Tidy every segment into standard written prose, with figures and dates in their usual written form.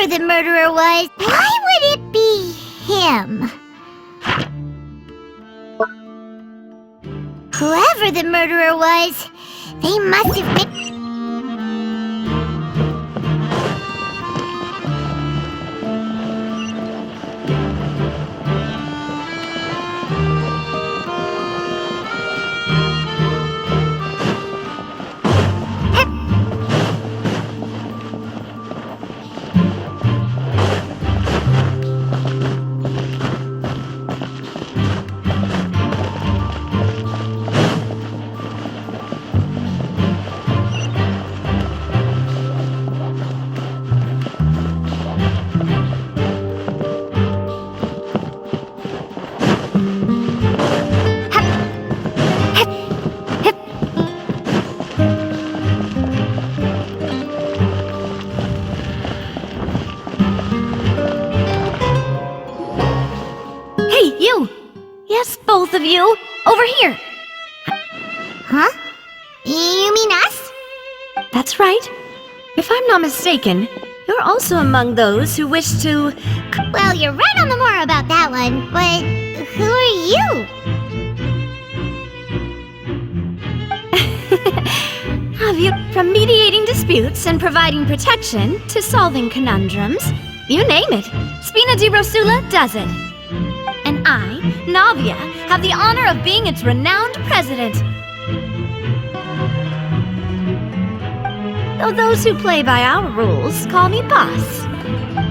whoever the murderer was, why would it be him? Whoever the murderer was, they must have been... Yes, both of you! Over here! Huh? You mean us? That's right. If I'm not mistaken, you're also among those who wish to... Well, you're right on the more about that one, but who are you? Have you... From mediating disputes and providing protection to solving conundrums, you name it, Spina di Rosula does it. And I, Navia, have the honor of being its renowned president. Though those who play by our rules call me boss.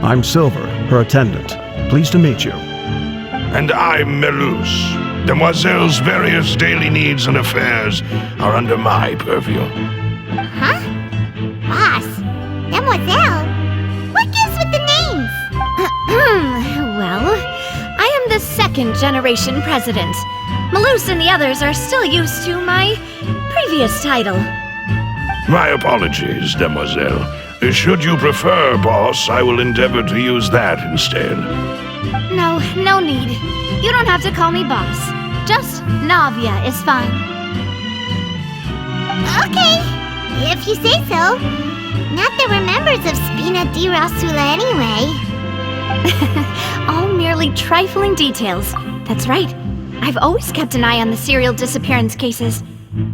I'm Silver, her attendant. Pleased to meet you. And I'm Melus. Demoiselle's various daily needs and affairs are under my purview. Huh? Boss? Demoiselle? What gives with the names? Well, I am the second generation president. Melus and the others are still used to my previous title. My apologies, Demoiselle. Should you prefer, boss, I will endeavor to use that instead. No need. You don't have to call me boss. Just Navia is fine. Okay, if you say so. Not that we're members of Spina di Rosula anyway. All merely trifling details. That's right. I've always kept an eye on the serial disappearance cases.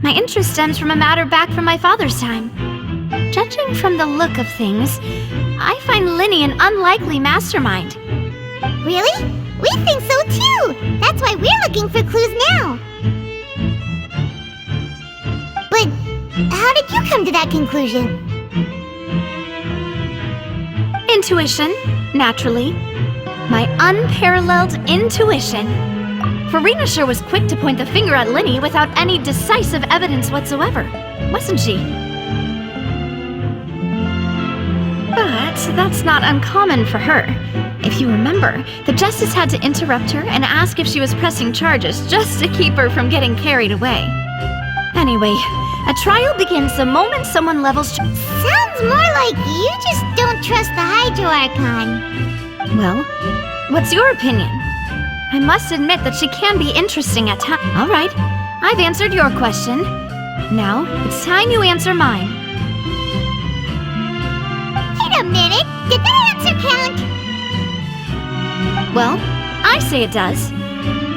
My interest stems from a matter back from my father's time. Judging from the look of things, I find Linny an unlikely mastermind. Really? We think so too! That's why we're looking for clues now! But how did you come to that conclusion? Intuition, naturally. My unparalleled intuition. Farina sure was quick to point the finger at Linny without any decisive evidence whatsoever, wasn't she? But that's not uncommon for her. If you remember, the justice had to interrupt her and ask if she was pressing charges just to keep her from getting carried away. Anyway, a trial begins the moment someone levels... Sounds more like you just don't trust the Hydro Archon. Well, what's your opinion? I must admit that she can be interesting at times. All right, I've answered your question. Now, it's time you answer mine. Wait a minute! Did that answer count? Well, I say it does.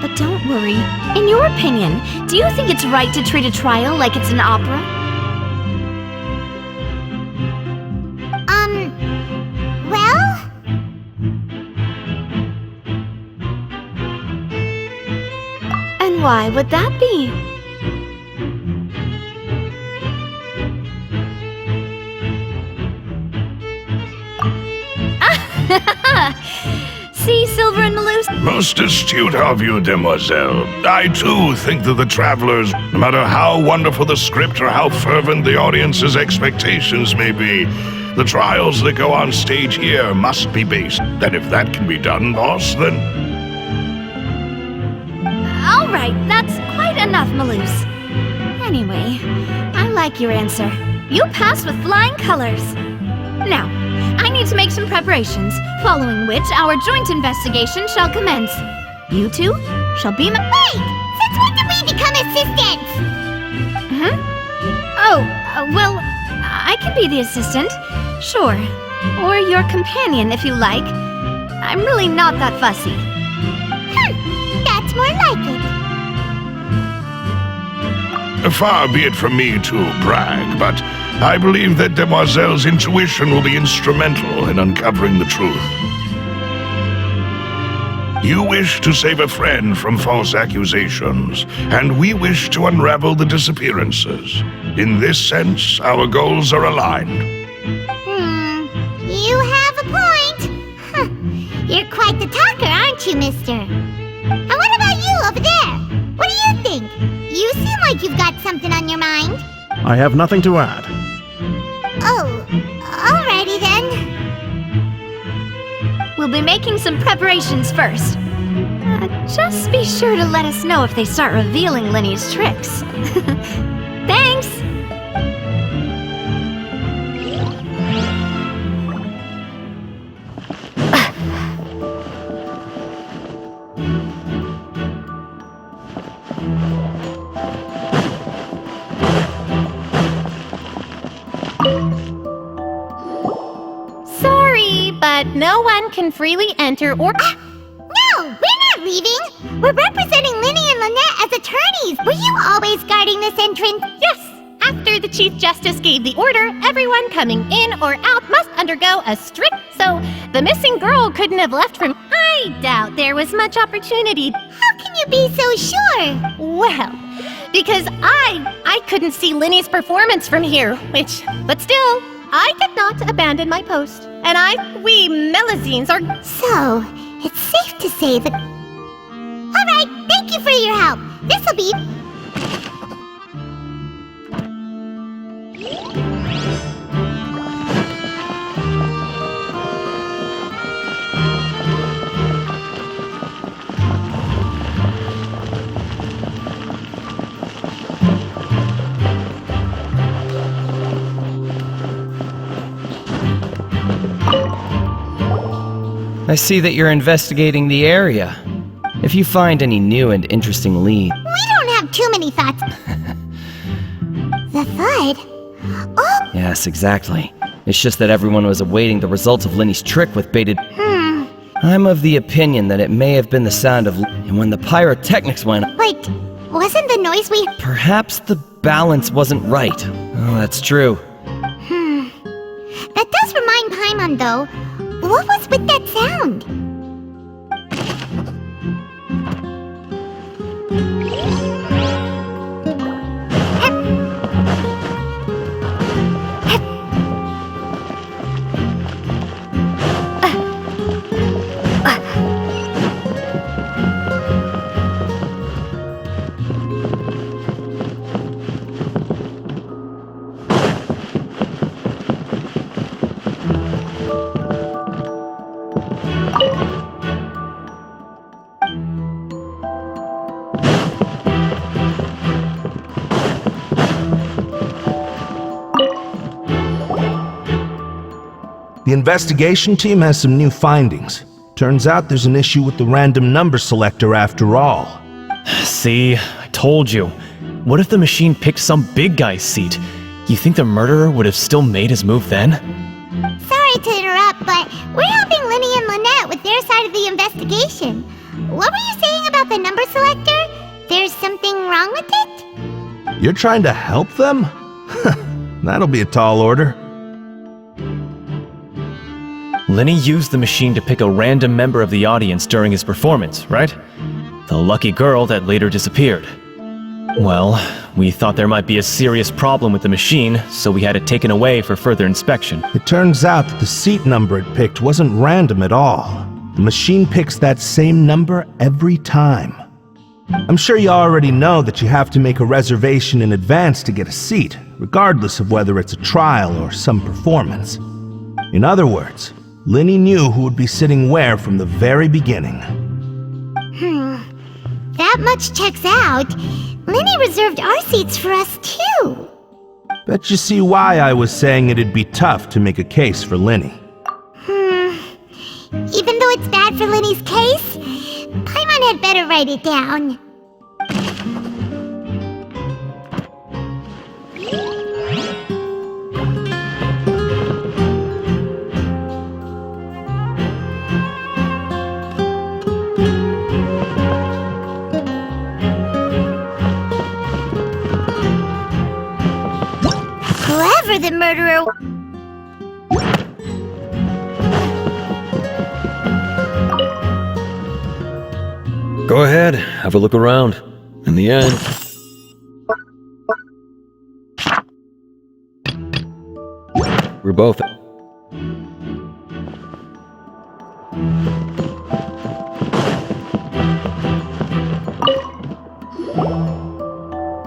But don't worry. In your opinion, do you think it's right to treat a trial like it's an opera? Well? And why would that be? See, Silver and Melus? Most astute of you, Demoiselle. I, too, think that the travelers, no matter how wonderful the script or how fervent the audience's expectations may be, the trials that go on stage here must be based. And if that can be done, boss, then... All right, that's quite enough, Melus. Anyway, I like your answer. You passed with flying colors. Now, I need to make some preparations, following which our joint investigation shall commence. You two shall be my... Wait! Since when did we become assistants? Huh? Oh, well, I can be the assistant. Sure. Or your companion, if you like. I'm really not that fussy. That's more like it. Far be it from me to brag, but I believe that Demoiselle's intuition will be instrumental in uncovering the truth. You wish to save a friend from false accusations, and we wish to unravel the disappearances. In this sense, our goals are aligned. You have a point. Huh. You're quite the talker, aren't you, mister? And what about you over there? What do you think? You seem like you've got something on your mind. I have nothing to add. Oh, alrighty then. We'll be making some preparations first. Just be sure to let us know if they start revealing Linny's tricks. Thanks! Sorry, but no one can freely enter or... No, we're not leaving. We're representing Linny and Lynette as attorneys. Were you always guarding this entrance? Yes! After the Chief Justice gave the order, everyone coming in or out must undergo a strict... So, the missing girl couldn't have left from... I doubt there was much opportunity. How can you be so sure? Well, because I couldn't see Linny's performance from here, but still, I did not abandon my post. And we Melazines are... So, it's safe to say that... Alright, thank you for your help. This'll be... I see that you're investigating the area. If you find any new and interesting leads... We don't have too many thoughts. The thud? Oh, Yes, exactly. It's just that everyone was awaiting the results of Linny's trick with baited... I'm of the opinion that it may have been the sound of... And when the pyrotechnics went... wait, wasn't the noise we... Perhaps the balance wasn't right. Oh, that's true. That does remind Paimon, though. What was with that sound? The investigation team has some new findings. Turns out there's an issue with the random number selector after all. See, I told you. What if the machine picked some big guy's seat? You think the murderer would have still made his move then? Sorry to interrupt, but we're helping Linny and Lynette with their side of the investigation. What were you saying about the number selector? There's something wrong with it? You're trying to help them? That'll be a tall order. Linny used the machine to pick a random member of the audience during his performance, right? The lucky girl that later disappeared. Well, we thought there might be a serious problem with the machine, so we had it taken away for further inspection. It turns out that the seat number it picked wasn't random at all. The machine picks that same number every time. I'm sure you already know that you have to make a reservation in advance to get a seat, regardless of whether it's a trial or some performance. In other words, Linny knew who would be sitting where from the very beginning. That much checks out. Linny reserved our seats for us, too. Bet you see why I was saying it'd be tough to make a case for Linny. Even though it's bad for Linny's case, Paimon had better write it down. murderer. Go ahead, have a look around. In the end... We're both...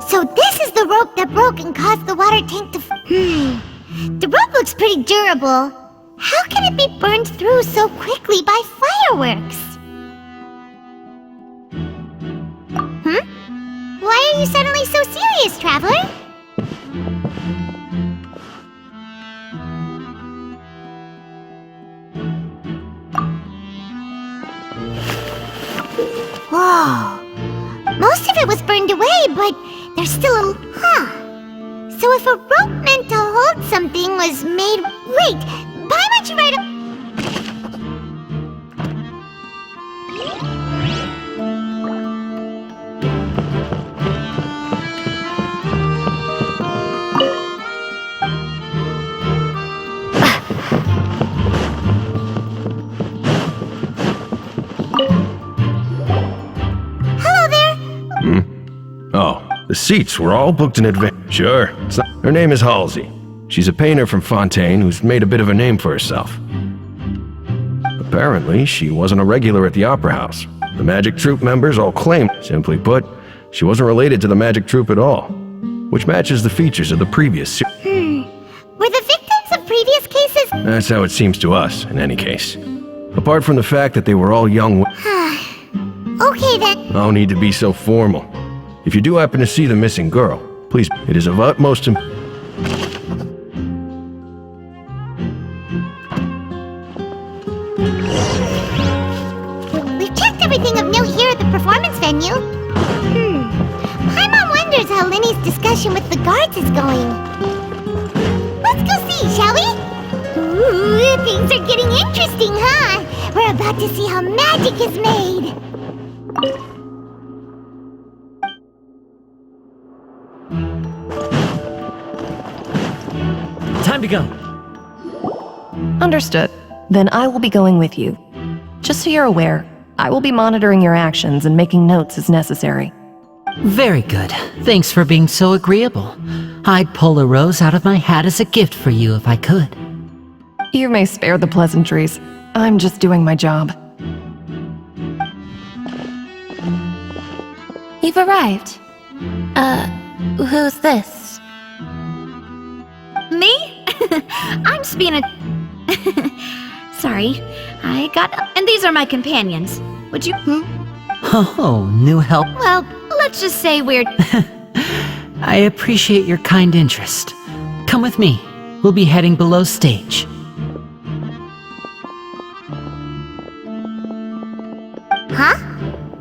So this is the rope that broke and caused the water tank to... The rope looks pretty durable. How can it be burned through so quickly by fireworks? Why are you suddenly so serious, Traveler? Whoa. Most of it was burned away, but there's still a... So if a rope meant to hold something was made... Wait, why don't you write a... Oh, the seats were all booked in advance. Sure. Her name is Halsey. She's a painter from Fontaine who's made a bit of a name for herself. Apparently, she wasn't a regular at the Opera House. The Magic Troupe members all claimed, simply put, she wasn't related to the Magic Troupe at all, which matches the features of the previous Were the victims of previous cases... That's how it seems to us, in any case. Apart from the fact that they were all young... Okay, then. No need to be so formal. If you do happen to see the missing girl, please, it is of utmost We've checked everything of note here at the performance venue. Paimon wonders how Linny's discussion with the guards is going. Let's go see, shall we? Ooh, things are getting interesting, huh? We're about to see how magic is made. Time to go. Understood. Then I will be going with you. Just so you're aware, I will be monitoring your actions and making notes as necessary. Very good. Thanks for being so agreeable. I'd pull a rose out of my hat as a gift for you if I could. You may spare the pleasantries. I'm just doing my job. You've arrived. Who's this? Me? I'm Spina. Sorry, I got... And these are my companions. Would you... Oh, new help. Well, let's just say we're... I appreciate your kind interest. Come with me. We'll be heading below stage. Huh?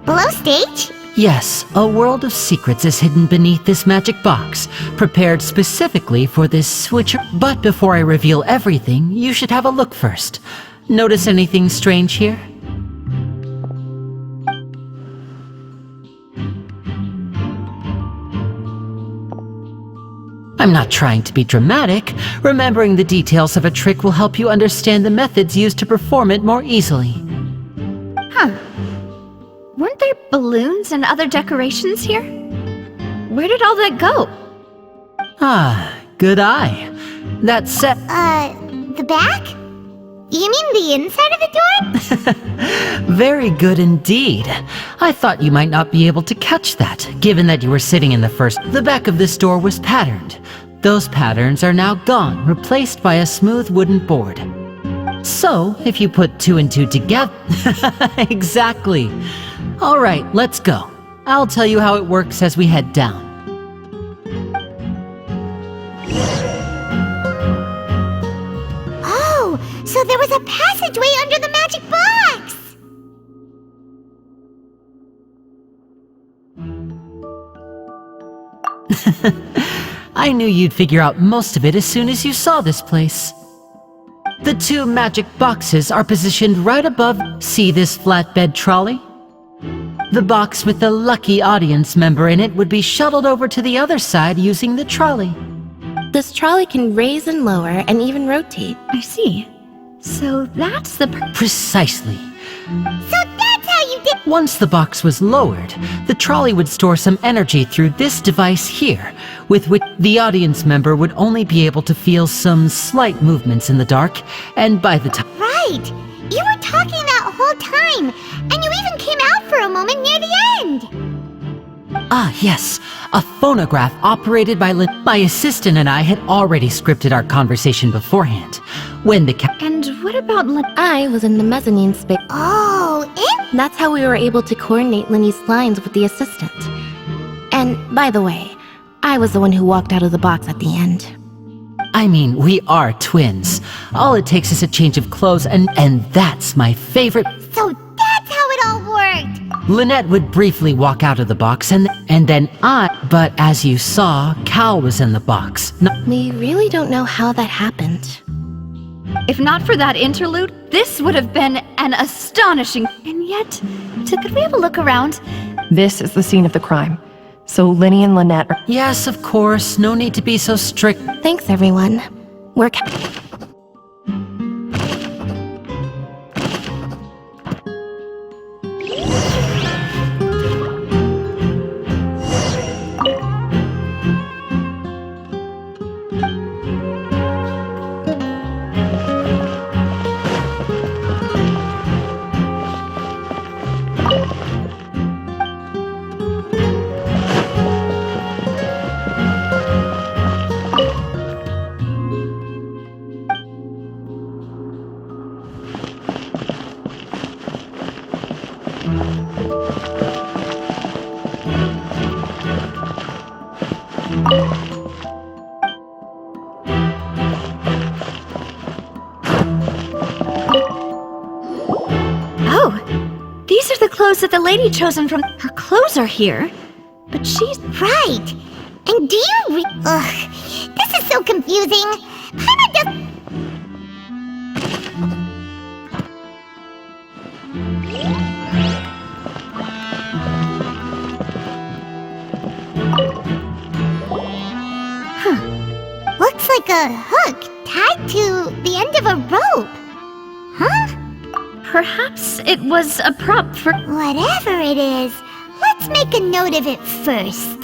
Below stage? Yes, a world of secrets is hidden beneath this magic box, prepared specifically for this switcher. But before I reveal everything, you should have a look first. Notice anything strange here? I'm not trying to be dramatic. Remembering the details of a trick will help you understand the methods used to perform it more easily. Huh. Weren't there balloons and other decorations here? Where did all that go? Ah, good eye. That set... The back? You mean the inside of the door? Very good indeed. I thought you might not be able to catch that, given that you were sitting in the first... The back of this door was patterned. Those patterns are now gone, replaced by a smooth wooden board. So, if you put two and two together... Exactly. All right, let's go. I'll tell you how it works as we head down. Oh, so there was a passageway under the magic box! I knew you'd figure out most of it as soon as you saw this place. The two magic boxes are positioned right above... See this flatbed trolley? The box with the lucky audience member in it would be shuttled over to the other side using the trolley. This trolley can raise and lower and even rotate. I see. So that's the Precisely. So that's how you did. Once the box was lowered, the trolley would store some energy through this device here, with which the audience member would only be able to feel some slight movements in the dark, and by the time... Right. You were talking that whole time, and you even came out for a moment near the end. Ah, yes. A phonograph operated by My assistant and I had already scripted our conversation beforehand. When the And what about I was in the mezzanine space. Oh, That's how we were able to coordinate Linny's lines with the assistant. And, by the way, I was the one who walked out of the box at the end. I mean, we are twins. All it takes is a change of clothes, and that's my favorite. So that's how it all worked. Lynette would briefly walk out of the box, and then but as you saw, Cal was in the box. We really don't know how that happened. If not for that interlude, this would have been an astonishing... And yet, so could we have a look around? This is the scene of the crime. So Linny and Lynette are... Yes, of course. No need to be so strict. Thanks, everyone. We're... Oh, these are the clothes that the lady chosen from... Her clothes are here, but she's... Right. And do you Ugh, this is so confusing. Paimon does... Looks like a hook tied to the end of a rope. Huh? Perhaps it was a prop for... Whatever it is, let's make a note of it first.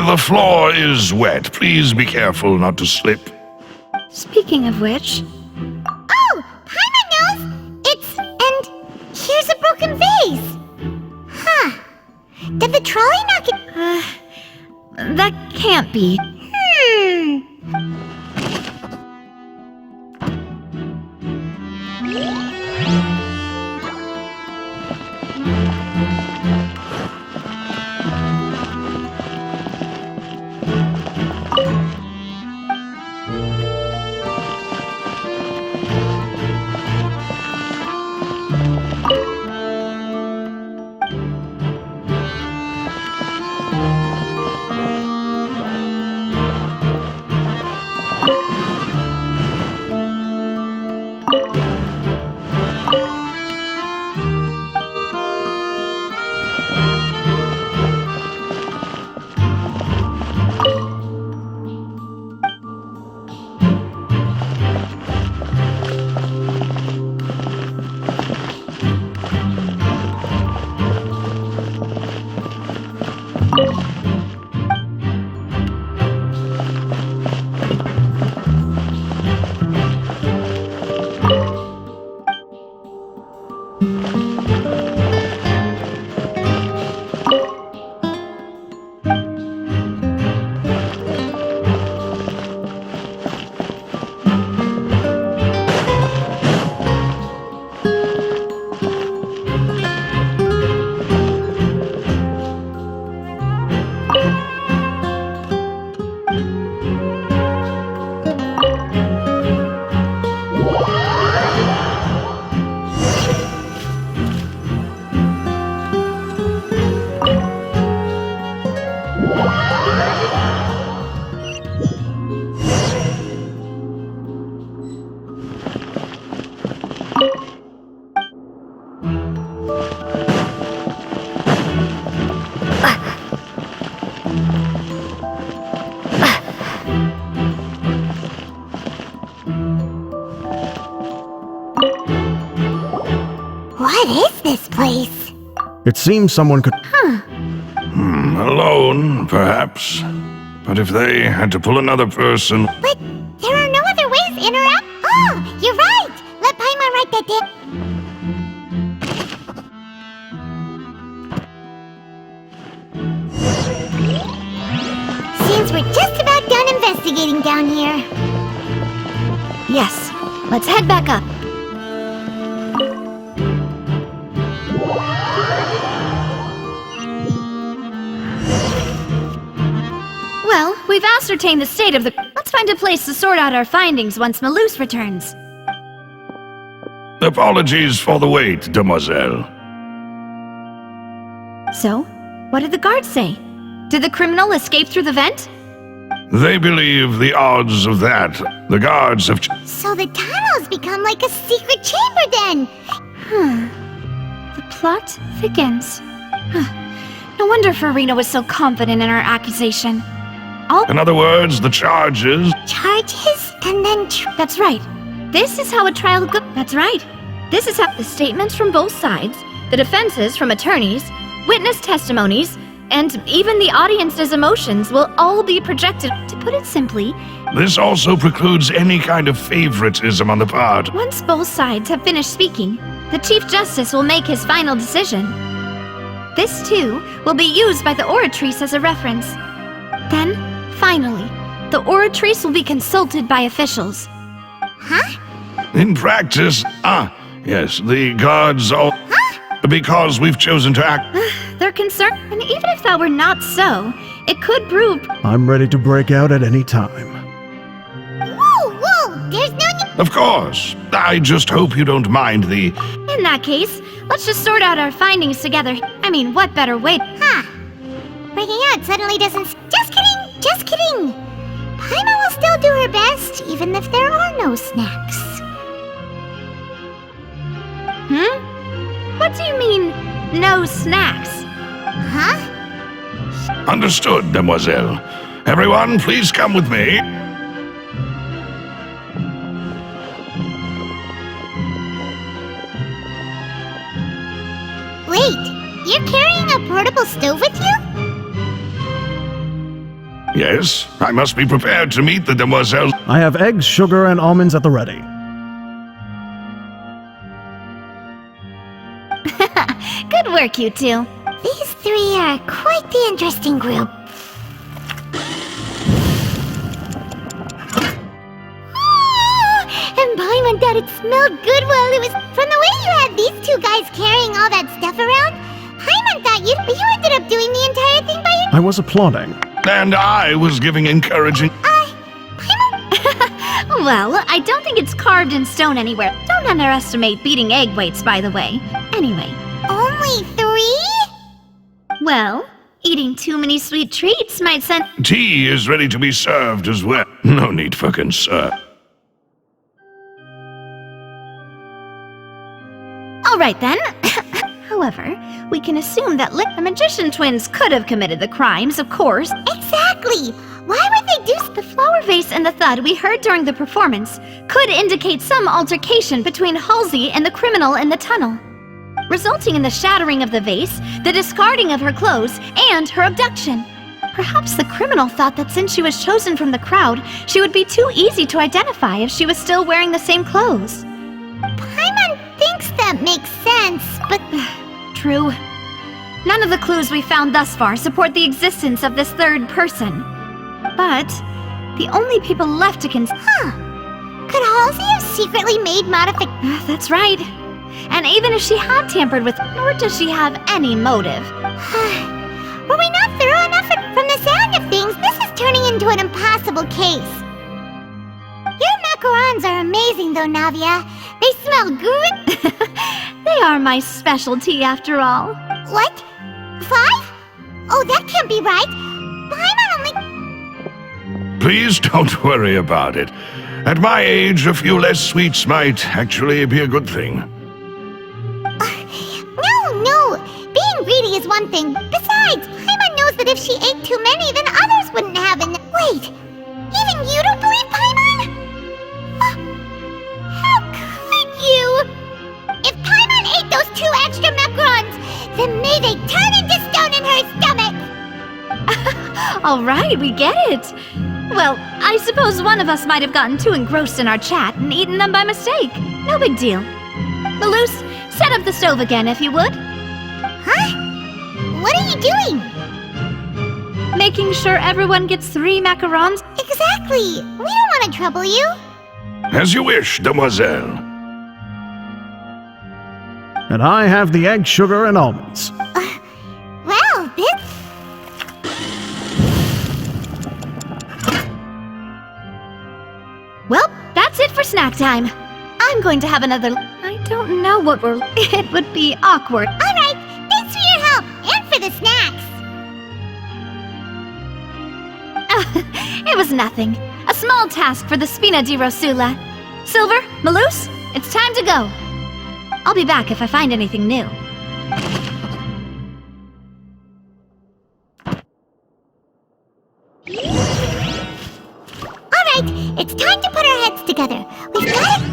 The floor is wet. Please be careful not to slip. Speaking of which... Oh, Paimon knows! It's... and here's a broken vase. Huh. Did the trolley knock it... that can't be. place? It seems someone could... Alone, perhaps. But if they had to pull another person... But there are no other ways in or out. Oh, you're right. Let Paimon write that down. Seems we're just about done investigating down here. Yes, let's head back up. Well, we've ascertained the state of the... Let's find a place to sort out our findings once Malus returns. Apologies for the wait, demoiselle. So, what did the guards say? Did the criminal escape through the vent? They believe the odds of that. The guards have... So the tunnel's become like a secret chamber then. The plot thickens. No wonder Farina was so confident in her accusation. In other words, the charges... Charges and then... That's right. This is how a trial goes. That's right. This is how the statements from both sides, the defenses from attorneys, witness testimonies, and even the audience's emotions will all be projected. To put it simply, This also precludes any kind of favoritism on the part. once both sides have finished speaking, the Chief Justice will make his final decision. This, too, will be used by the Oratrice as a reference. Then, finally, the Oratrice will be consulted by officials. In practice, yes, the guards all... Because we've chosen to act... They're concerned, and even if that were not so, it could prove... I'm ready to break out at any time. Whoa, there's no need... Of course. I just hope you don't mind the... In that case, let's just sort out our findings together. I mean, what better way? Breaking out suddenly doesn't... Just kidding. Paimon will still do her best, even if there are no snacks. What do you mean, no snacks? Understood, demoiselle. Everyone, please come with me. Wait, you're carrying a portable stove with you? Yes, I must be prepared to meet the demoiselle. I have eggs, sugar, and almonds at the ready. Good work, you two. These three are quite the interesting group. And Paimon thought it smelled good while it was... From the way you had these two guys carrying all that stuff around, Paimon thought you ended up doing the entire thing by your... I was applauding. And I was giving encouraging... Well, I don't think it's carved in stone anywhere. Don't underestimate beating egg weights, by the way. Anyway. Only 3? Well, eating too many sweet treats might send... Tea is ready to be served as well. No need for concern. All right, then. However, we can assume that the magician twins could have committed the crimes, of course. Exactly! Why would they do... The flower vase and the thud we heard during the performance could indicate some altercation between Halsey and the criminal in the tunnel, resulting in the shattering of the vase, the discarding of her clothes, and her abduction. Perhaps the criminal thought that since she was chosen from the crowd, she would be too easy to identify if she was still wearing the same clothes. Paimon thinks that makes sense, but... True. None of the clues we found thus far support the existence of this third person. But the only people left to consider... Could Halsey have secretly made modifications? That's right. And even if she had tampered with... Nor does she have any motive. Were we not thorough enough? From the sound of things, this is turning into an impossible case. Your macarons are amazing, though, Navia. They smell good. They are my specialty, after all. What? 5? Oh, that can't be right. Paimon only... Please don't worry about it. At my age, a few less sweets might actually be a good thing. No. Being greedy is one thing. Besides, Paimon knows that if she ate too many, then others wouldn't have enough. Wait, even you don't believe Paimon? How could you? If Paimon ate those 2 extra macarons! Then may they turn into stone in her stomach! All right, we get it. Well, I suppose one of us might have gotten too engrossed in our chat and eaten them by mistake. No big deal. Maloose, set up the stove again, if you would. Huh? What are you doing? Making sure everyone gets 3 macarons. Exactly. We don't want to trouble you. As you wish, demoiselle. And I have the egg, sugar, and almonds. Well, this... Well, that's it for snack time. I'm going to have another... I don't know what we're... It would be awkward. All right. Thanks for your help and for the snacks. It was nothing. A small task for the Spina di Rosula. Silver, Maloose, it's time to go. I'll be back if I find anything new. All right. It's time to put our heads together. We've got it...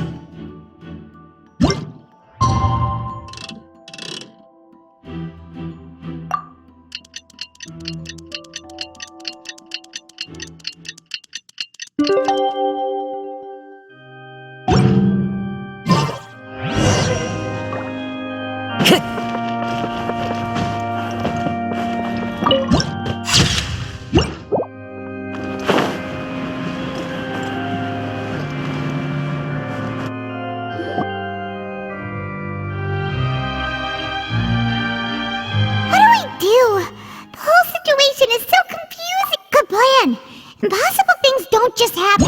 is so confusing. Good plan. Impossible things don't just happen.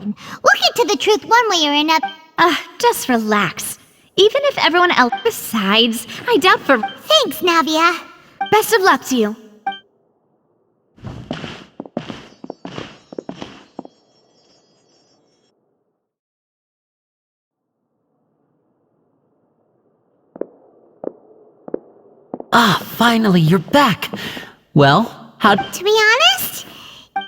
We'll get to the truth one way or another. Just relax. Even if everyone else... Besides, I doubt for... Thanks, Navia. Best of luck to you. Finally, you're back. Well, how... To be honest?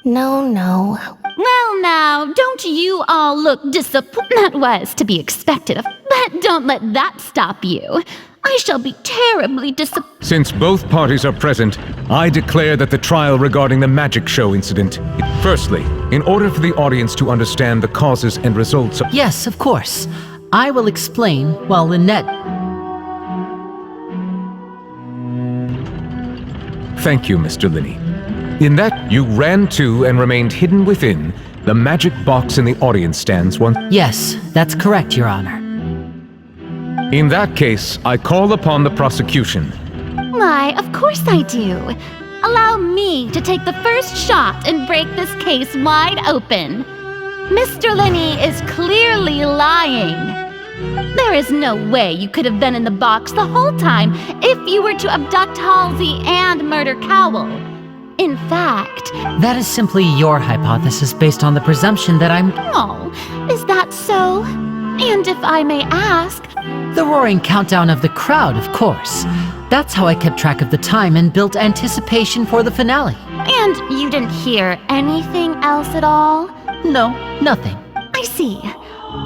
No. Well now, don't you all look disappointed? That was to be expected of, but don't let that stop you. I shall be terribly disappointed. Since both parties are present, I declare that the trial regarding the magic show incident... Firstly, in order for the audience to understand the causes and results of... Yes, of course. I will explain while Lynette... Thank you, Mr. Linney. In that, you ran to and remained hidden within the magic box in the audience stands once... Yes, that's correct, Your Honor. In that case, I call upon the prosecution. Why, of course I do. Allow me to take the first shot and break this case wide open. Mr. Linney is clearly lying. There is no way you could have been in the box the whole time if you were to abduct Halsey and murder Cowell. In fact... That is simply your hypothesis based on the presumption that I'm... Oh, is that so? And if I may ask... The roaring countdown of the crowd, of course. That's how I kept track of the time and built anticipation for the finale. And you didn't hear anything else at all? No, nothing. I see.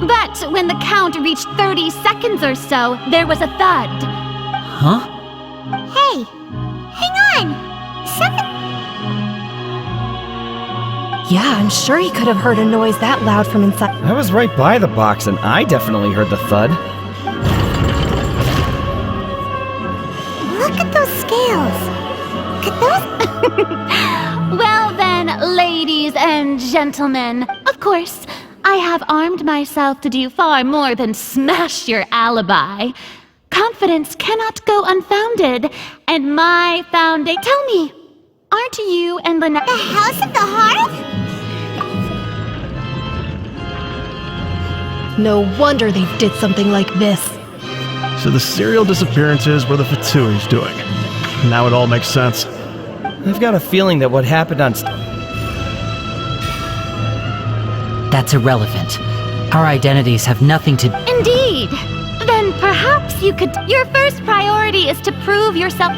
But when the count reached 30 seconds or so, there was a thud. Huh? Hey, hang on. Something... Yeah, I'm sure he could have heard a noise that loud from inside. I was right by the box and I definitely heard the thud. Look at those scales. Look at those... Well then, ladies and gentlemen, of course, I have armed myself to do far more than smash your alibi. confidence cannot go unfounded, and my foundation. Tell me, aren't you and Lynette The House of the Hearth? No wonder they did something like this. So the serial disappearances were the Fatui's doing. Now it all makes sense. I've got a feeling that what happened on... That's irrelevant. Our identities have nothing to... Indeed! Then perhaps you could... Your first priority is to prove yourself...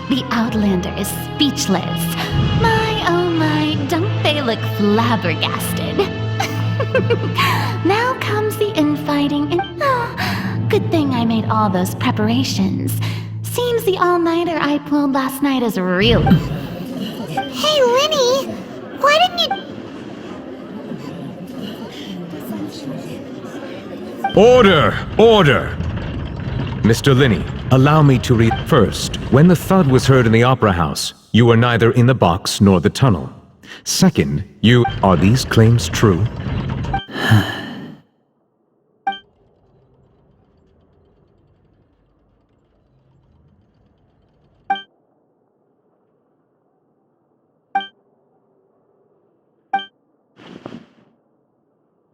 The Outlander is speechless. My, oh my, don't they look flabbergasted? Now comes the infighting and... Oh, good thing I made all those preparations. Seems the all-nighter I pulled last night is real. Hey, Lenny! Why didn't you... Order! Order! Mr. Linney, allow me to read. First, when the thud was heard in the Opera House, you were neither in the box nor the tunnel. Second, you... Are these claims true?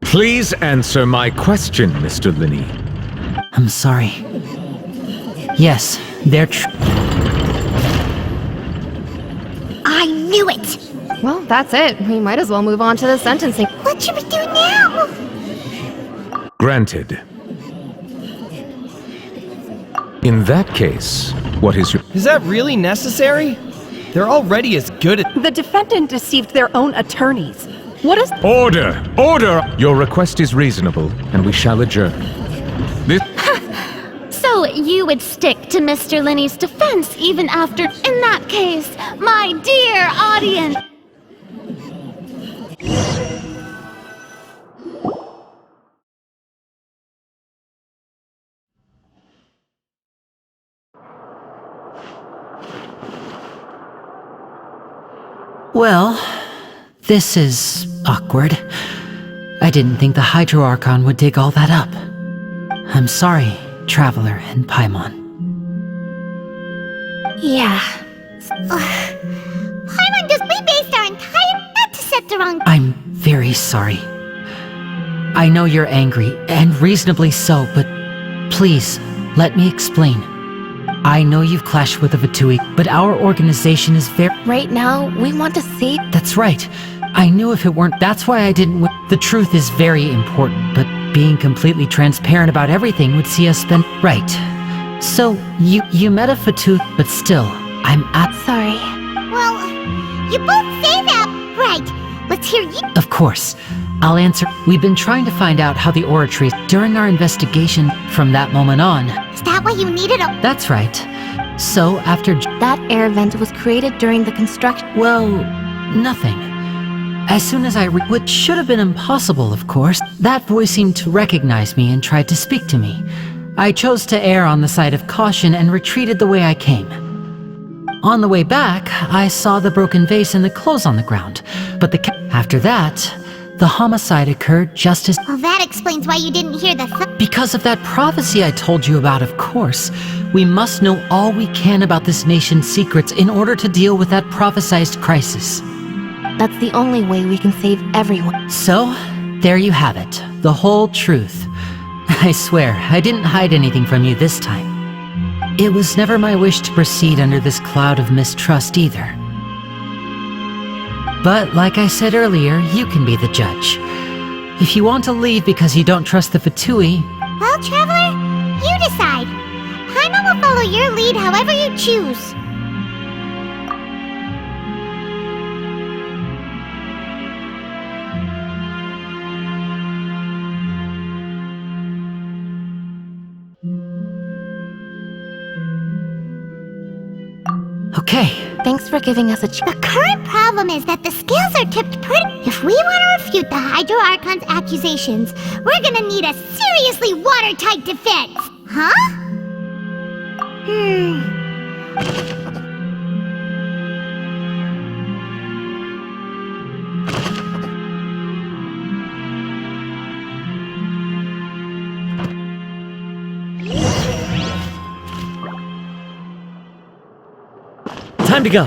Please answer my question, Mr. Linney. I'm sorry. Yes, they're true. I knew it! Well, that's it. We might as well move on to the sentencing. What should we do now? Granted. In that case, what is your... Is that really necessary? They're already as good at... The defendant deceived their own attorneys. What is... Order! Order! Your request is reasonable, and we shall adjourn. This... So you would stick to Mr. Linney's defense even after... In that case, my dear audience... Well, this is awkward. I didn't think the Hydro Archon would dig all that up. I'm sorry, Traveler and Paimon. Yeah. Paimon, just we based our entire... Not to set the wrong... I'm very sorry. I know you're angry, and reasonably so, but please, let me explain. I know you've clashed with the Fatui, but our organization is very... Right now, we want to save... That's right. I knew if it weren't... That's why I didn't... The truth is very important, but being completely transparent about everything would see us spend... Right. So, you met a Fatu, but still, I'm at... Sorry. Well, you both say that. Right. Let's hear you... Of course. I'll answer. We've been trying to find out how the oratory... During our investigation, from that moment on... Is that why you needed a... That's right. So, after... That air vent was created during the construction... Well, nothing. As soon as which should have been impossible, of course, that voice seemed to recognize me and tried to speak to me. I chose to err on the side of caution and retreated the way I came. On the way back, I saw the broken vase and the clothes on the ground, but after that, the homicide occurred just as... Well, that explains why you didn't hear the Because of that prophecy I told you about, of course. We must know all we can about this nation's secrets in order to deal with that prophesized crisis. That's the only way we can save everyone. So, there you have it. The whole truth. I swear, I didn't hide anything from you this time. It was never my wish to proceed under this cloud of mistrust either. But, like I said earlier, you can be the judge. If you want to leave because you don't trust the Fatui... Well, Traveler, you decide. Paimon will follow your lead however you choose. Okay. Thanks for giving us a The current problem is that the scales are tipped pretty... If we want to refute the Hydro Archon's accusations, we're gonna need a seriously watertight defense. Huh? Time to go.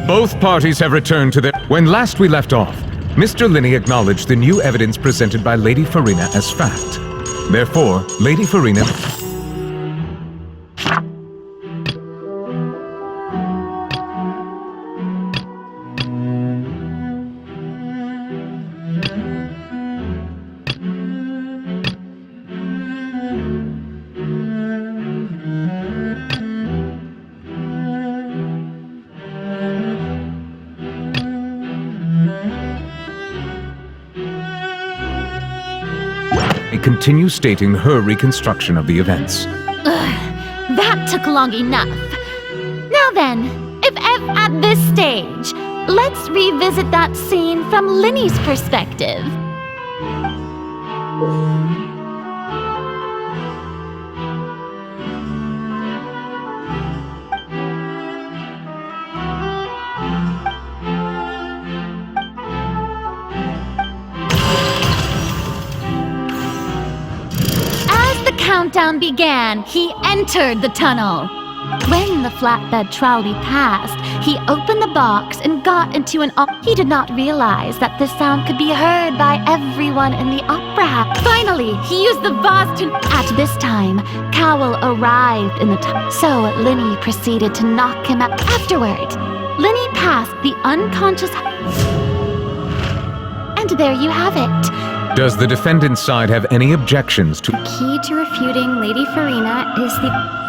Both parties have returned to their... When last we left off, Mr. Linney acknowledged the new evidence presented by Lady Farina as fact. Therefore, Lady Farina... continues stating her reconstruction of the events. That took long enough. Now then, if at this stage, let's revisit that scene from Linny's perspective. Countdown began, he entered the tunnel. When the flatbed trolley passed, he opened the box and got into an He did not realize that this sound could be heard by everyone in the opera house. Finally, he used the vase to... At this time, Cowell arrived in the tunnel, so Linny proceeded to knock him out. Afterward, Linny passed the unconscious... And there you have it. Does the defendant's side have any objections to... Key to refuting Lady Farina is the...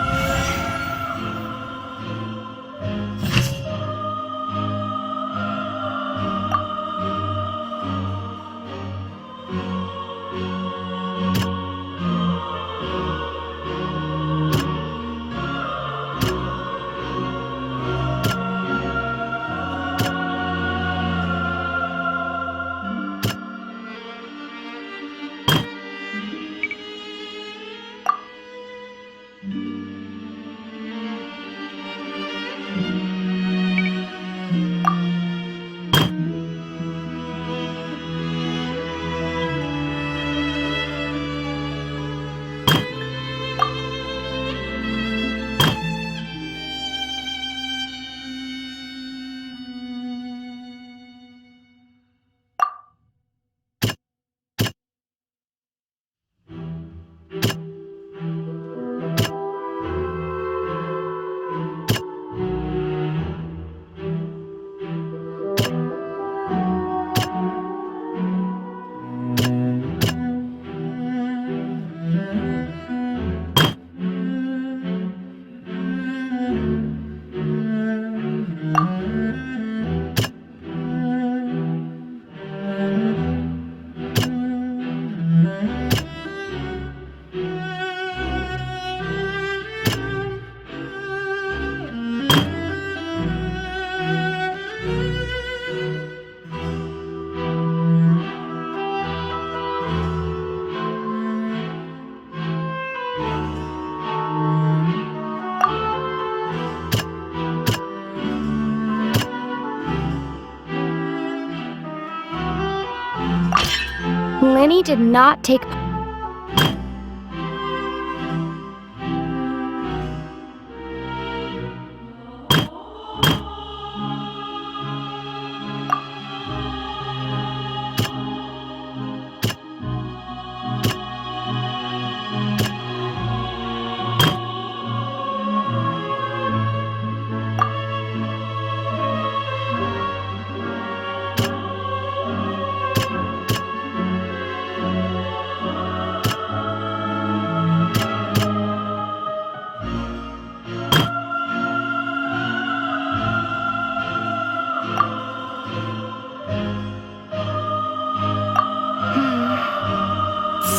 Linny did not take...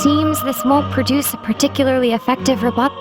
Seems this won't produce a particularly effective rebuttal.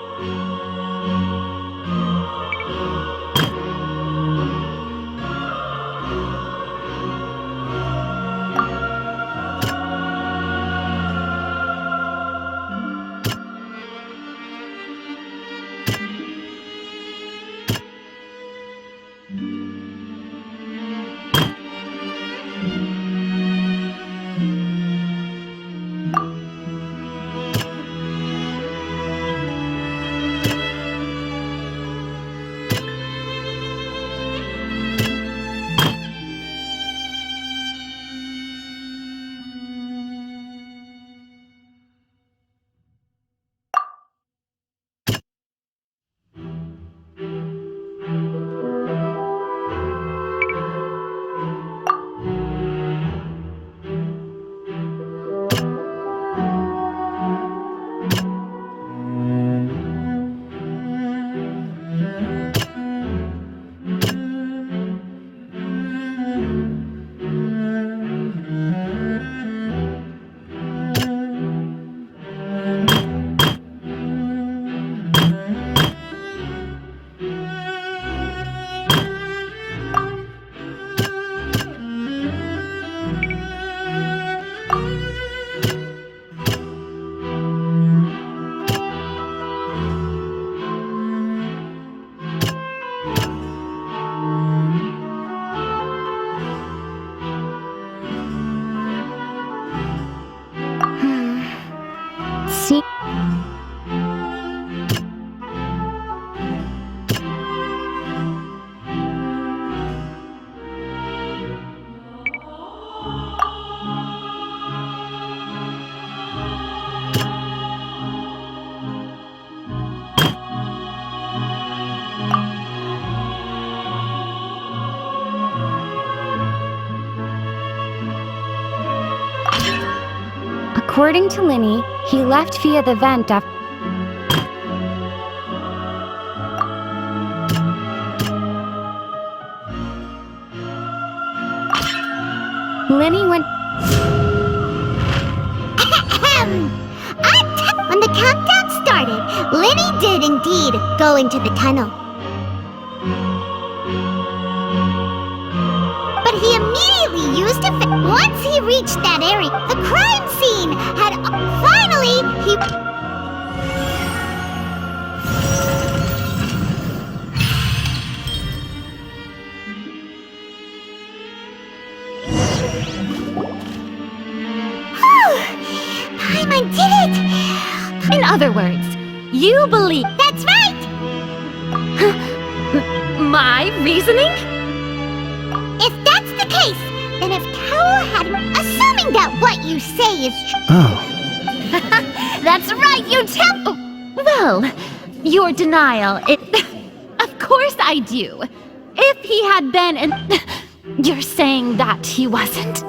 According to Linny, he left via the vent after... Linny went... When the countdown started, Linny did indeed go into the tunnel. But he immediately used a once he reached that area, the crime scene had finally I did it! In other words, you believe... That's right! My reasoning? If that's the case, then if Cowell had... Assuming that what you say is true... Oh. That's right, you tell... Well, your denial, Of course I do. If he had been in... You're saying that he wasn't?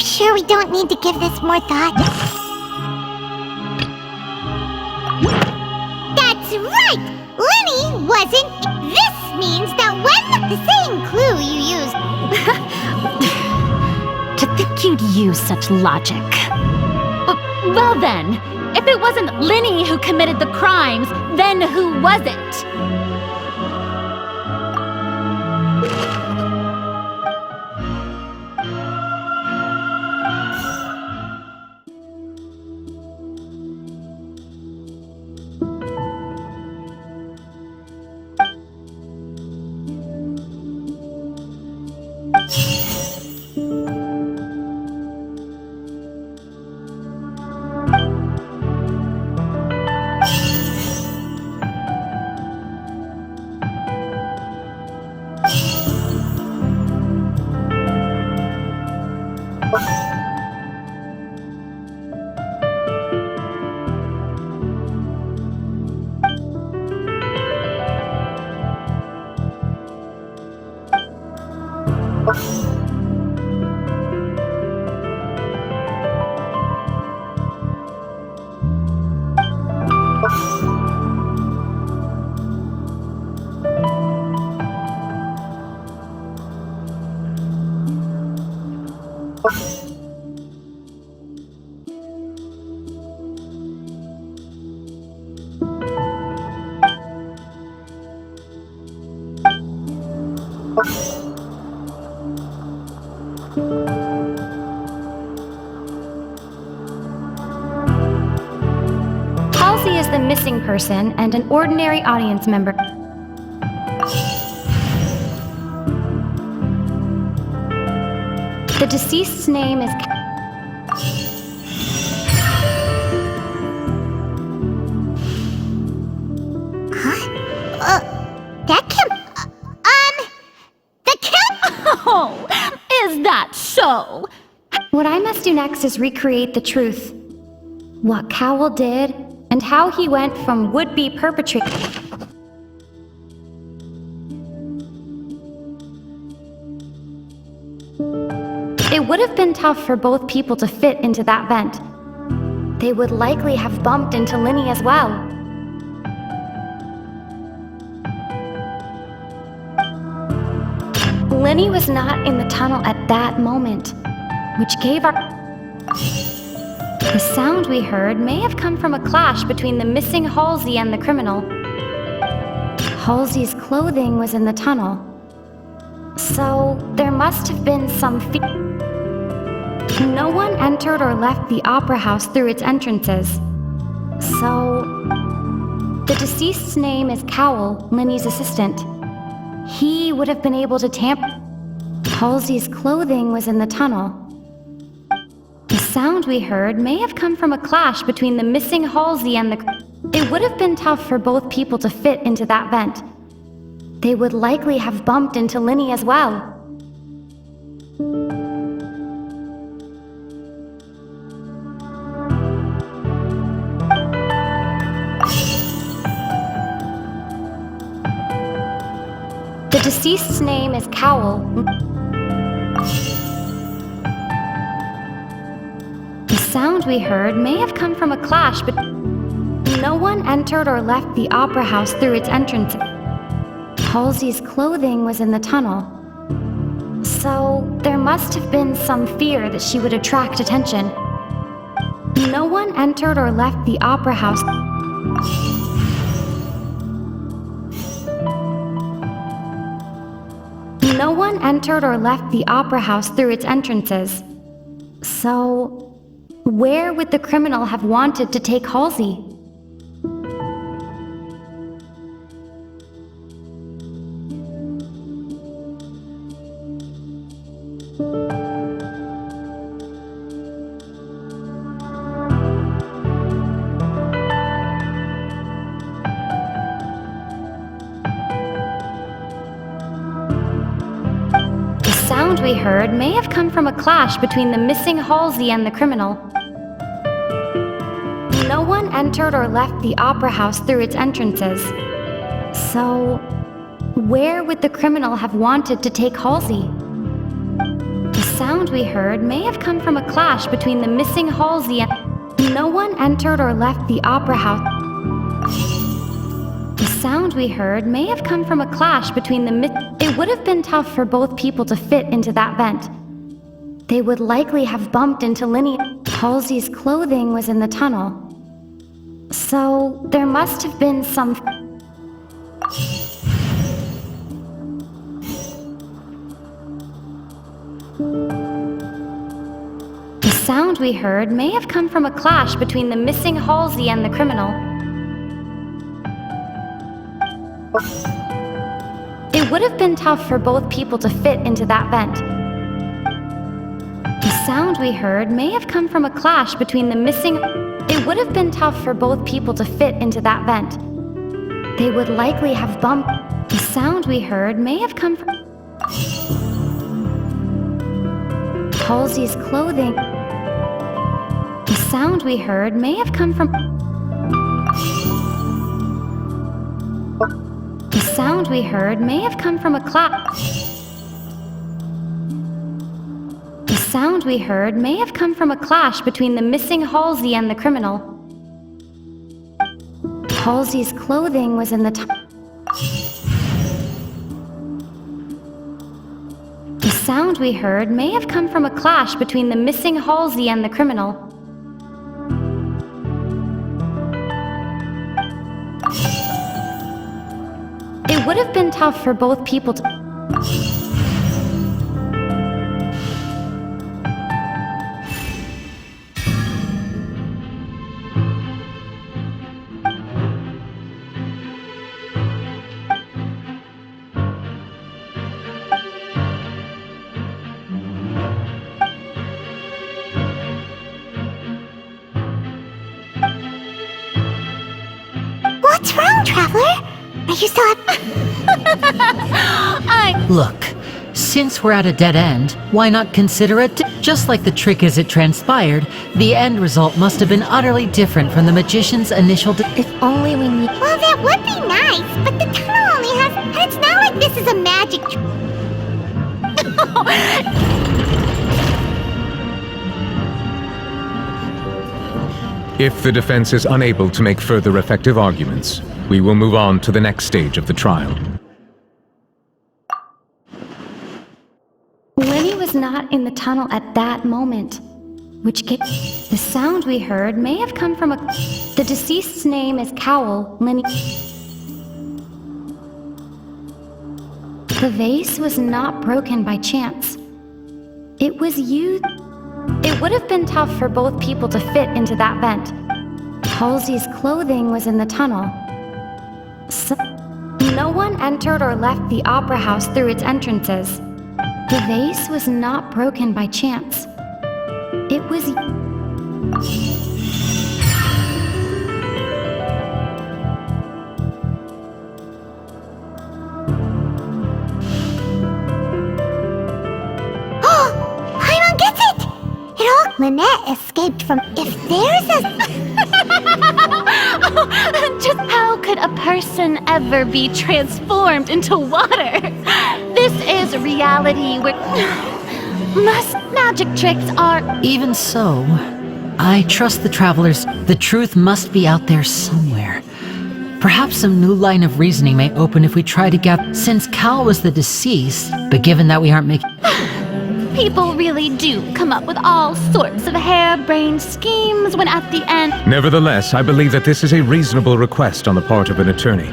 Sure we don't need to give this more thought? That's right! Linny wasn't... This means that when the same clue you used... To think you'd use such logic. Well then, if it wasn't Linny who committed the crimes, then who was it? Halsey is the missing person and an ordinary audience member. The deceased's name is... That can... The can... Oh, is that so? What I must do next is recreate the truth. What Cowell did, and how he went from would-be perpetrator... It would have been tough for both people to fit into that vent. They would likely have bumped into Linny as well. Linny was not in the tunnel at that moment, which gave our... The sound we heard may have come from a clash between the missing Halsey and the criminal. Halsey's clothing was in the tunnel, so there must have been some No one entered or left the opera house through its entrances, so the deceased's name is Cowell, Linny's assistant. He would have been able to tamper. Halsey's clothing was in the tunnel. The sound we heard may have come from a clash between the missing Halsey and the... It would have been tough for both people to fit into that vent. They would likely have bumped into Linny as well. The deceased's name is Cowell. The sound we heard may have come from a clash, but no one entered or left the opera house through its entrance. Halsey's clothing was in the tunnel, so there must have been some fear that she would attract attention. No one entered or left the opera house. No one entered or left the opera house through its entrances. So, where would the criminal have wanted to take Halsey? The sound we heard may have come from a clash between the missing Halsey and the criminal. No one entered or left the opera house through its entrances. So, where would the criminal have wanted to take Halsey? The sound we heard may have come from a clash between the missing Halsey and... No one entered or left the opera house. The sound we heard may have come from a clash between the... It would have been tough for both people to fit into that vent. They would likely have bumped into Linny. Halsey's clothing was in the tunnel, so there must have been some... The sound we heard may have come from a clash between the missing Halsey and the criminal. It would have been tough for both people to fit into that vent. The sound we heard may have come from a clash between the missing... It would have been tough for both people to fit into that vent. They would likely have bumped... The sound we heard may have come from... Halsey's clothing... The sound we heard may have come from... The sound we heard may have come from a clash... The sound we heard may have come from a clash between the missing Halsey and the criminal. Halsey's clothing was in the... The sound we heard may have come from a clash between the missing Halsey and the criminal. It would have been tough for both people to... What's wrong, Traveler? Are you still Look, since we're at a dead end, why not consider it? Just like the trick as it transpired, the end result must have been utterly different from the magician's initial... If only we knew... Well, that would be nice, but the tunnel only has... And it's not like this is a magic... If the defense is unable to make further effective arguments, we will move on to the next stage of the trial. Linny was not in the tunnel at that moment. The sound we heard may have come from The deceased's name is Cowell, Lenny. The vase was not broken by chance. It was used. It would have been tough for both people to fit into that vent. Halsey's clothing was in the tunnel. No one entered or left the opera house through its entrances. The vase was not broken by chance. It was... Paimon gets it! It all... Lynette escaped from... If there's a... Just how could a person ever be transformed into water? This is reality where... magic tricks are... Even so, I trust the travelers. The truth must be out there somewhere. Perhaps some new line of reasoning may open if we try to get... Since Cal was the deceased, but given that we aren't making... People really do come up with all sorts of harebrained schemes when at the end... Nevertheless, I believe that this is a reasonable request on the part of an attorney.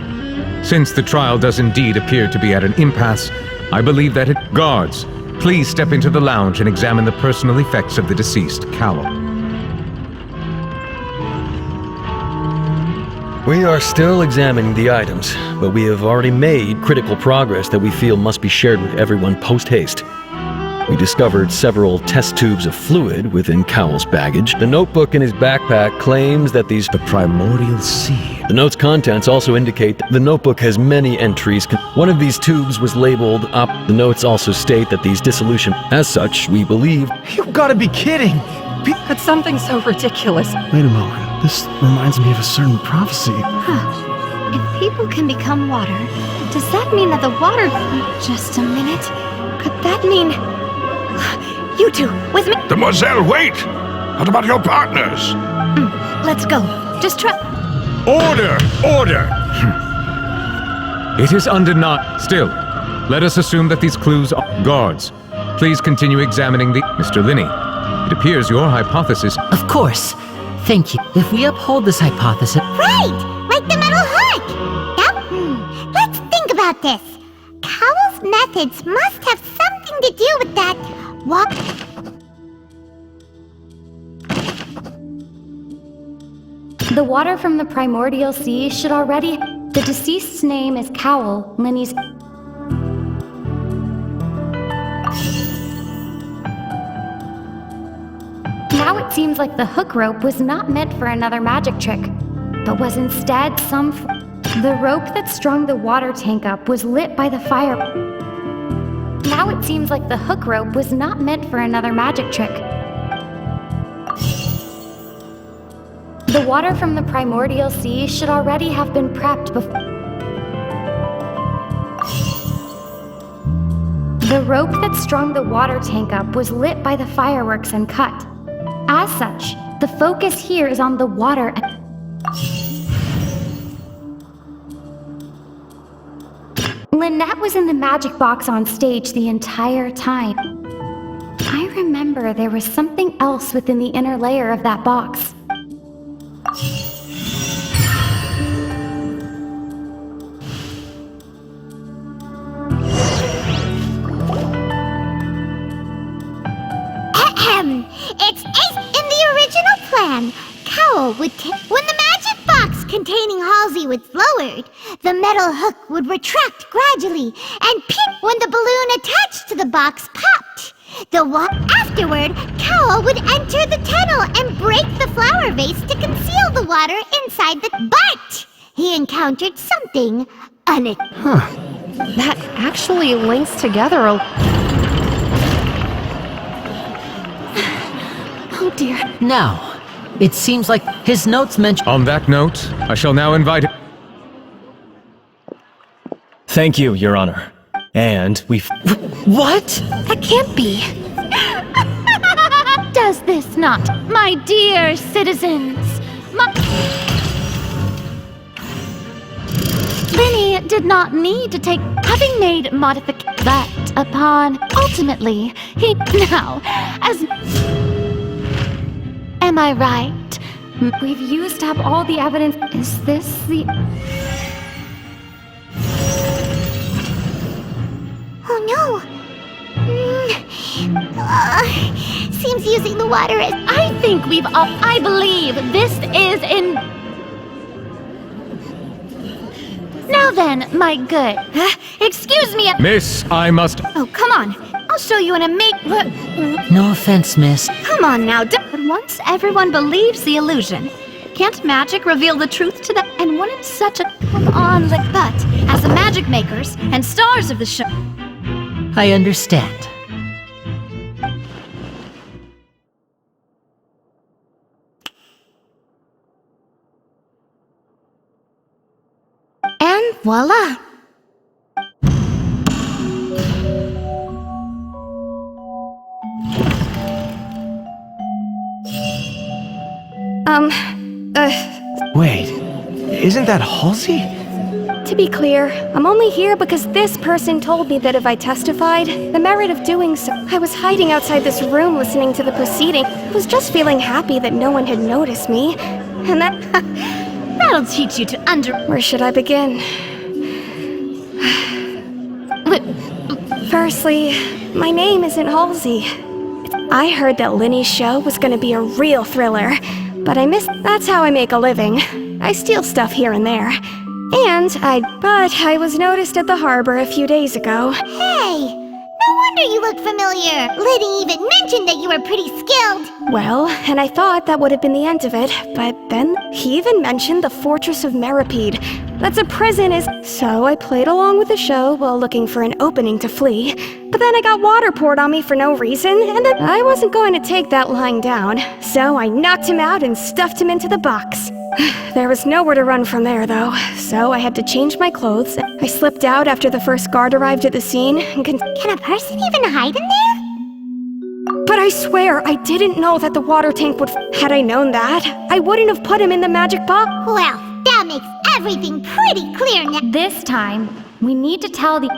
Since the trial does indeed appear to be at an impasse, I believe that it... Guards, please step into the lounge and examine the personal effects of the deceased, Cowell. We are still examining the items, but we have already made critical progress that we feel must be shared with everyone post-haste. We discovered several test tubes of fluid within Cowell's baggage. The notebook in his backpack claims that these... The primordial seed. The note's contents also indicate that the notebook has many entries. One of these tubes was labeled up. The notes also state that these dissolution... As such, we believe... You've got to be kidding! It's something so ridiculous. Wait a moment. This reminds me of a certain prophecy. If people can become water, does that mean that the water... Just a minute. Could that mean... You two, with me? Demoiselle, wait! What about your partners? Let's go. Just try... Order! Order! It is undeniable. Still, let us assume that these clues are... Guards, please continue examining the... Mr. Linney, it appears your hypothesis... Of course. Thank you. If we uphold this hypothesis... Right! Like the metal hook! Yep. Let's think about this. Cowell's methods must have something to do with that... Walk... The water from the primordial sea should already... The deceased's name is Cowell, Lenny's... Now it seems like the hook rope was not meant for another magic trick, but was instead some... The rope that strung the water tank up was lit by the fire... Now it seems like the hook rope was not meant for another magic trick. The water from the primordial sea should already have been prepped before... The rope that strung the water tank up was lit by the fireworks and cut. As such, the focus here is on the water and... Lynette was in the magic box on stage the entire time. I remember there was something else within the inner layer of that box. It's in the original plan. Cowell would when the magic box containing Halsey was lowered, the metal hook would retract gradually and pip when the balloon attached to the box popped. Afterward, Cowell would enter the tunnel and break the flower vase to conceal the water inside the... But he encountered something That actually links together a... Oh dear. Now, it seems like his notes mention... On that note, I shall now invite... Thank you, Your Honor. And we've... What? That can't be. Does this not, my dear citizens? Linny did not need to take, having made modifications that upon ultimately he now as Am I right? We've used up all the evidence. Is this the... Oh no! Seems using the water is... I think we've all... I believe this is in... Now then, my good... excuse me... Miss, I must... Oh, come on. I'll show you in a No offense, miss. Come on now, but once everyone believes the illusion, can't magic reveal the truth to them? And wouldn't such a... Come on, but as the magic makers and stars of the show... I understand. And voila! Wait, isn't that Halsey? To be clear, I'm only here because this person told me that if I testified, the merit of doing so. I was hiding outside this room listening to the proceeding. I was just feeling happy that no one had noticed me. And that... That'll teach you to Where should I begin? Firstly, my name isn't Halsey. I heard that Linny's show was gonna be a real thriller, but I missed... That's how I make a living. I steal stuff here and there. But I was noticed at the harbor a few days ago. Hey! No wonder you look familiar! Liddy even mentioned that you were pretty skilled! Well, and I thought that would have been the end of it, but then he even mentioned the Fortress of Meripede. That's a prison So I played along with the show while looking for an opening to flee. But then I got water poured on me for no reason, and I wasn't going to take that lying down. So I knocked him out and stuffed him into the box. There was nowhere to run from there, though, so I had to change my clothes. I slipped out after the first guard arrived at the scene, and Can a person even hide in there? But I swear, I didn't know that the water tank would... Had I known that, I wouldn't have put him in the magic box. Well, that makes everything pretty clear now. This time, we need to tell the...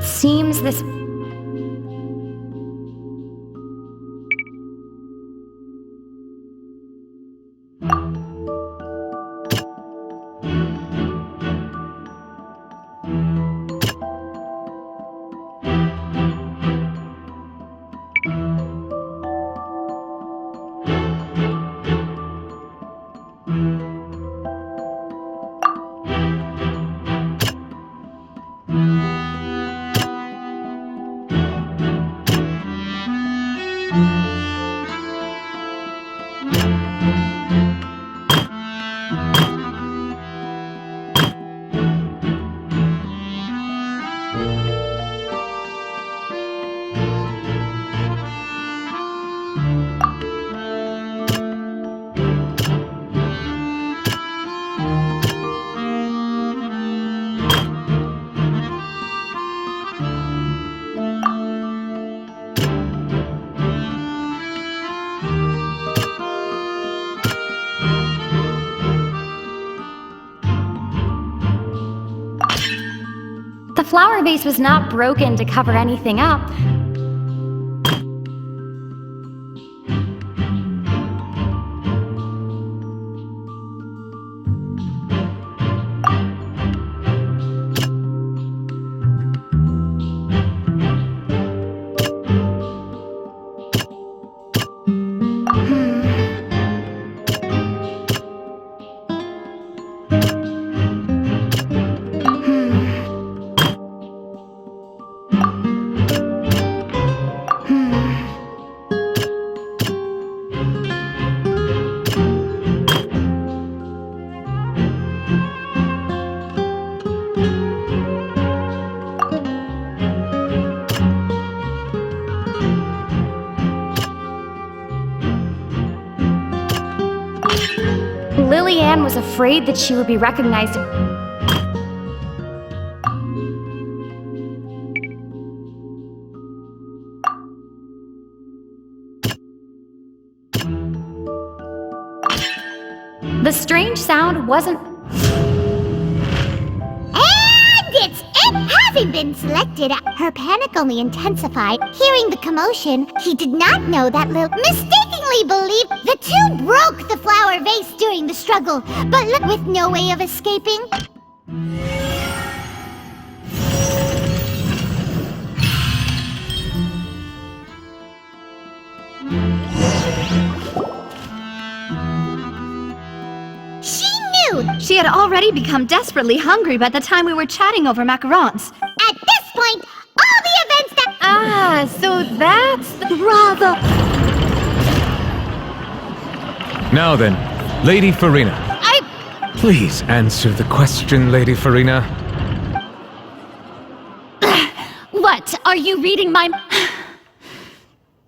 Seems this... flower vase was not broken to cover anything up. Lillian was afraid that she would be recognized. The strange sound wasn't. And it's it! Having been selected, her panic only intensified. Hearing the commotion, he did not know that Lil mistakenly believed the two broke the flower vase during the struggle, but with no way of escaping. She had already become desperately hungry by the time we were chatting over macarons. At this point, all the events that— Ah, so that's rather... Now then, Lady Farina. Please answer the question, Lady Farina. What? Are you reading my...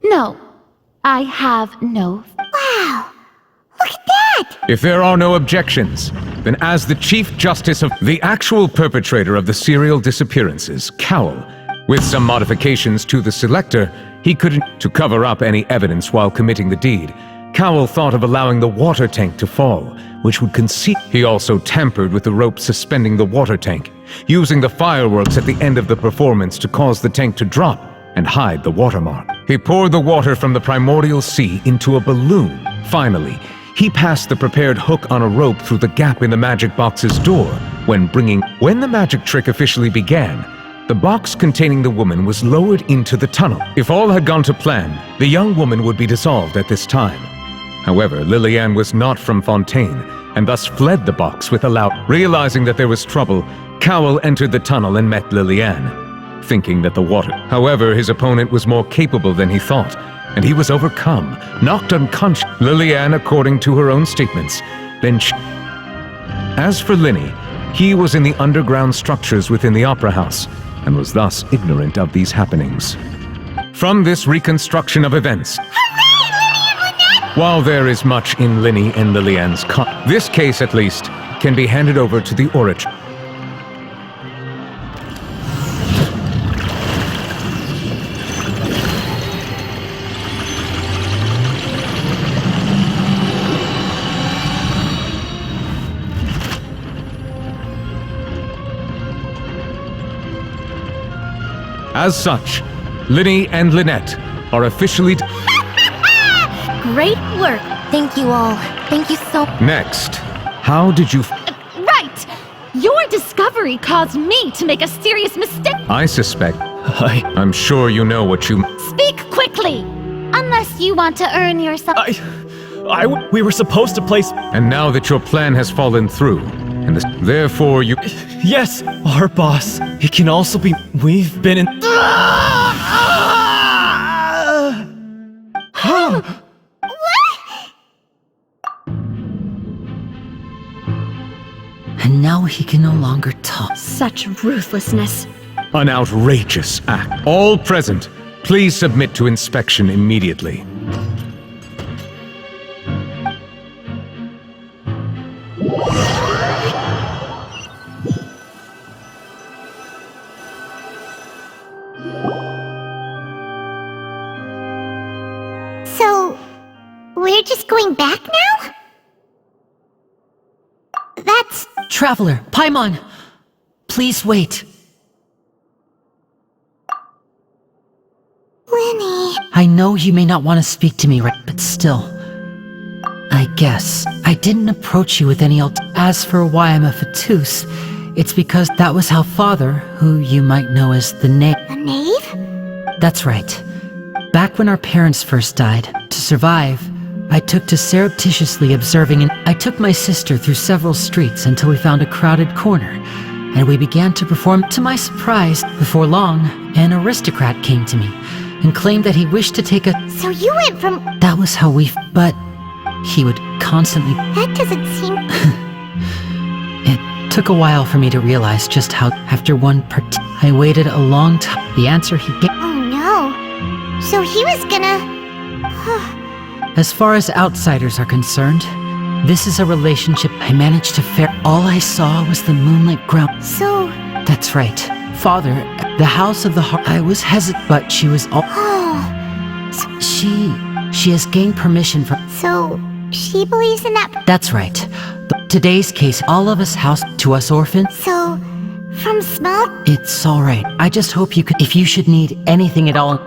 No. I have no... Wow! Look at that! If there are no objections, then as the Chief Justice of the actual perpetrator of the serial disappearances, Cowell, with some modifications to the selector, he couldn't to cover up any evidence while committing the deed. Cowell thought of allowing the water tank to fall, which would conceal. He also tampered with the rope suspending the water tank, using the fireworks at the end of the performance to cause the tank to drop and hide the watermark. He poured the water from the primordial sea into a balloon. Finally, he passed the prepared hook on a rope through the gap in the magic box's door. When the magic trick officially began, the box containing the woman was lowered into the tunnel. If all had gone to plan, the young woman would be dissolved at this time. However, Lillian was not from Fontaine, and thus fled the box with a loud. Realizing that there was trouble, Cowell entered the tunnel and met Lillian, thinking that the water. However, his opponent was more capable than he thought, and he was overcome, knocked unconscious. Lillian, according to her own statements, then As for Linny, he was in the underground structures within the Opera House, and was thus ignorant of these happenings. From this reconstruction of events, while there is much in Linny and Lillian's this case at least can be handed over to the orator. As such, Linny and Lynette are officially... Great work. Thank you all. Thank you so... Next, how did you... Right! Your discovery caused me to make a serious mistake. I suspect... I'm sure you know what you... Speak quickly! Unless you want to earn yourself... We were supposed to place... And now that your plan has fallen through, and therefore you... Yes, our boss. He can also be... We've been in... And now he can no longer talk. Such ruthlessness. An outrageous act. All present, please submit to inspection immediately. So, we're just going back now? That's... Traveler, Paimon! Please wait. Lenny. I know you may not want to speak to me right, but still. I guess I didn't approach you with any As for why I'm a Fatus, it's because that was how Father, who you might know as the Knave. The Knave? That's right. Back when our parents first died, to survive, I took to surreptitiously observing, and I took my sister through several streets until we found a crowded corner, and we began to perform. To my surprise, before long, an aristocrat came to me and claimed that he wished to take a... So you went from... That was how we... But he would constantly... That doesn't seem... It took a while for me to realize just how... After one I waited a long time. The answer he gave... Oh no. So he was gonna... As far as outsiders are concerned, this is a relationship I managed to fare. All I saw was the moonlit ground. So... That's right. Father, the House of the Heart. I was hesitant, but she was all... Oh. She has gained permission from... So, she believes in that... That's right. Today's case, all of us house to us orphans. So, from small... It's alright. I just hope you could... If you should need anything at all...